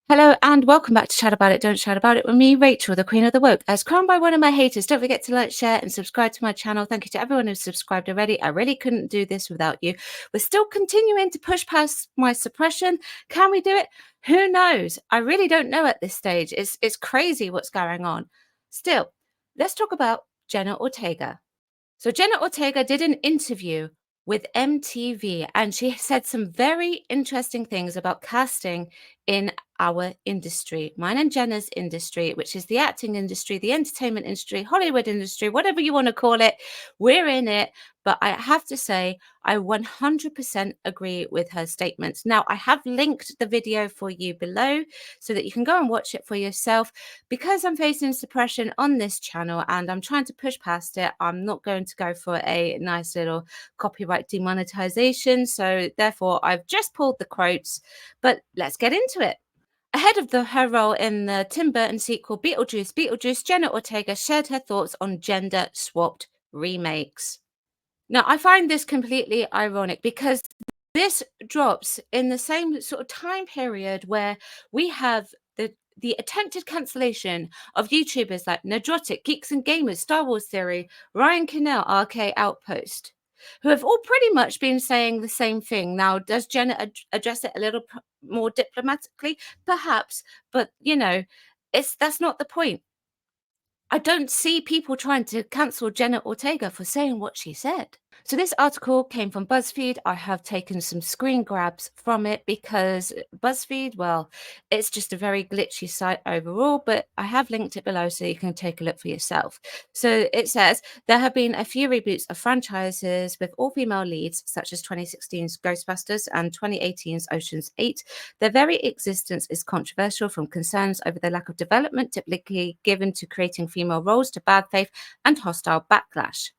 Hello and welcome back to Chat About It, Don't Chat About It with me, Rachel, the Queen of the Woke. As crowned by one of my haters, don't forget to like, share, and subscribe to my channel. Thank you to everyone who's subscribed already. I really couldn't do this without you. We're still continuing to push past my suppression. Can we do it? Who knows? I really don't know at this stage. It's crazy what's going on. Still, let's talk about Jenna Ortega. So Jenna Ortega did an interview with MTV and she said some very interesting things about casting in our industry, mine and Jenna's industry, which is the acting industry, the entertainment industry, Hollywood industry, whatever you want to call it. We're in it. But I have to say, I 100% agree with her statements. Now, I have linked the video for you below so that you can go and watch it for yourself. Because I'm facing suppression on this channel and I'm trying to push past it, I'm not going to go for a nice little copyright demonetization. So therefore, I've just pulled the quotes, but let's get into it. Ahead of her role in the Tim Burton sequel Beetlejuice, Jenna Ortega shared her thoughts on gender-swapped remakes. Now, I find this completely ironic because this drops in the same sort of time period where we have the attempted cancellation of YouTubers like Nedrotic, Geeks and Gamers, Star Wars Theory, Ryan Kinnell, RK Outpost, who have all pretty much been saying the same thing. Now, does Jenna address it a little more diplomatically? Perhaps, but that's not the point. I don't see people trying to cancel Jenna Ortega for saying what she said. So this article came from BuzzFeed. I have taken some screen grabs from it because BuzzFeed, well, it's just a very glitchy site overall, but I have linked it below so you can take a look for yourself. So it says, there have been a few reboots of franchises with all-female leads, such as 2016's Ghostbusters and 2018's Ocean's 8. Their very existence is controversial, from concerns over the lack of development typically given to creating female roles to bad faith and hostile backlash.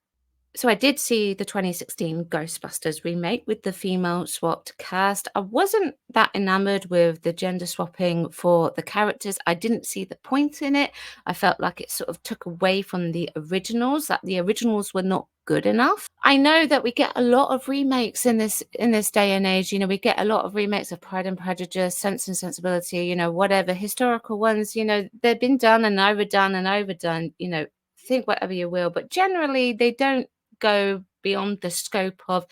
So I did see the 2016 Ghostbusters remake with the female swapped cast. I wasn't that enamored with the gender swapping for the characters. I didn't see the point in it. I felt like it sort of took away from the originals, that the originals were not good enough. I know that we get a lot of remakes in this day and age. We get a lot of remakes of Pride and Prejudice, Sense and Sensibility, whatever historical ones, they've been done and overdone and overdone, think whatever you will, but generally they don't go beyond the scope of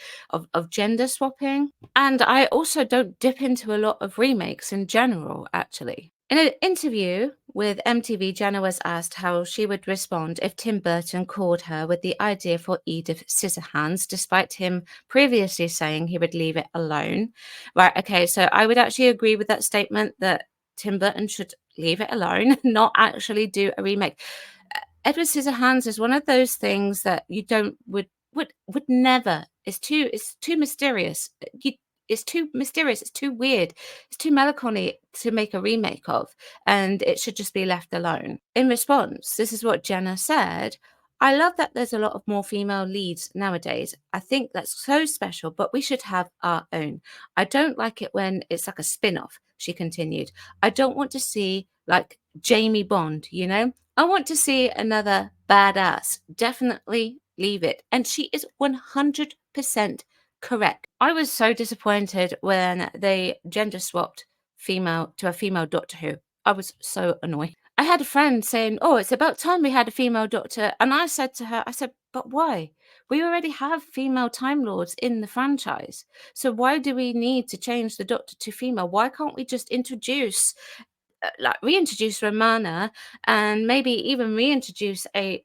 gender swapping. And I also don't dip into a lot of remakes in general, actually. In an interview with MTV, Jenna was asked how she would respond if Tim Burton called her with the idea for Edith Scissorhands, despite him previously saying he would leave it alone. Right, okay, so I would actually agree with that statement that Tim Burton should leave it alone, not actually do a remake. Edward Scissorhands is one of those things that you don't would never. It's too mysterious. It's too mysterious. It's too weird. It's too melancholy to make a remake of, and it should just be left alone. In response, this is what Jenna said. I love that there's a lot of more female leads nowadays. I think that's so special, but we should have our own. I don't like it when it's like a spin-off, she continued. I don't want to see like Jamie Bond, I want to see another badass. Definitely leave it. And she is 100% correct. I was so disappointed when they gender swapped female to a female Doctor Who. I was so annoyed. I had a friend saying, oh, it's about time we had a female Doctor. And I said to her, but why? We already have female Time Lords in the franchise. So why do we need to change the Doctor to female? Why can't we just reintroduce Romana and maybe even reintroduce the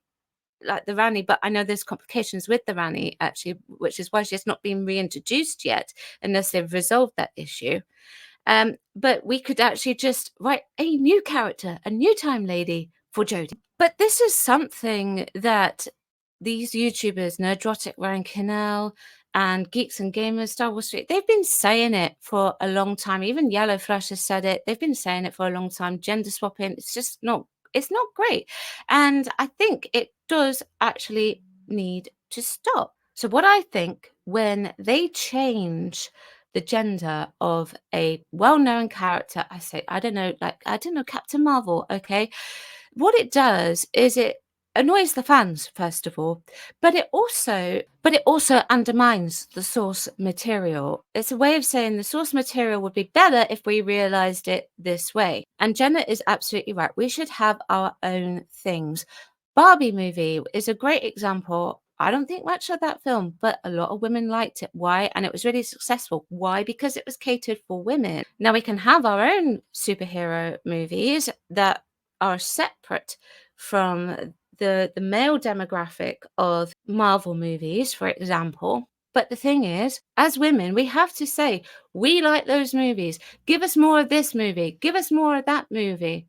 Rani, but I know there's complications with the Rani actually, which is why she has not been reintroduced yet unless they've resolved that issue. But we could actually just write a new character, a new Time Lady for Jodie. But this is something that these YouTubers, Nerdrotic, Ryan Kinnell, and Geeks and Gamers, Star Wars Street, they've been saying it for a long time. Even Yellow Flash has said it. They've been saying it for a long time. Gender swapping, it's not great. And I think it does actually need to stop. So what I think, when they change the gender of a well-known character, I don't know, Captain Marvel, okay? What it does is it annoys the fans, first of all, but it also undermines the source material. It's a way of saying the source material would be better if we realized it this way. And Jenna is absolutely right. We should have our own things. Barbie movie is a great example. I don't think much of that film, but a lot of women liked it. Why? And it was really successful. Why? Because it was catered for women. Now we can have our own superhero movies that are separate from the male demographic of Marvel movies, for example. But the thing is, as women, we have to say, we like those movies. Give us more of this movie. Give us more of that movie.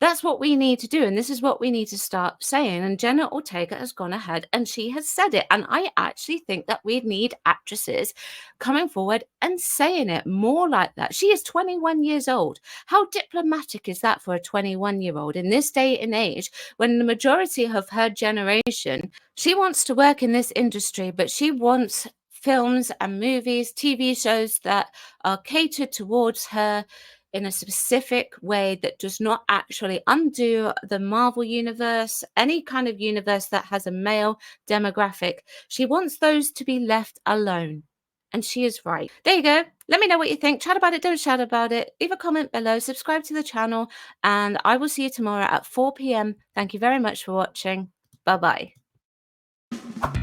That's what we need to do, and this is what we need to start saying, and Jenna Ortega has gone ahead and she has said it, and I actually think that we need actresses coming forward and saying it more like that. She is 21 years old. How diplomatic is that for a 21-year-old in this day and age when the majority of her generation, she wants to work in this industry, but she wants films and movies, TV shows that are catered towards her in a specific way that does not actually undo the Marvel universe, any kind of universe that has a male demographic. She wants those to be left alone. And she is right. There you go. Let me know what you think. Chat about it, don't shout about it. Leave a comment below, subscribe to the channel, and I will see you tomorrow at 4 p.m. Thank you very much for watching. Bye bye.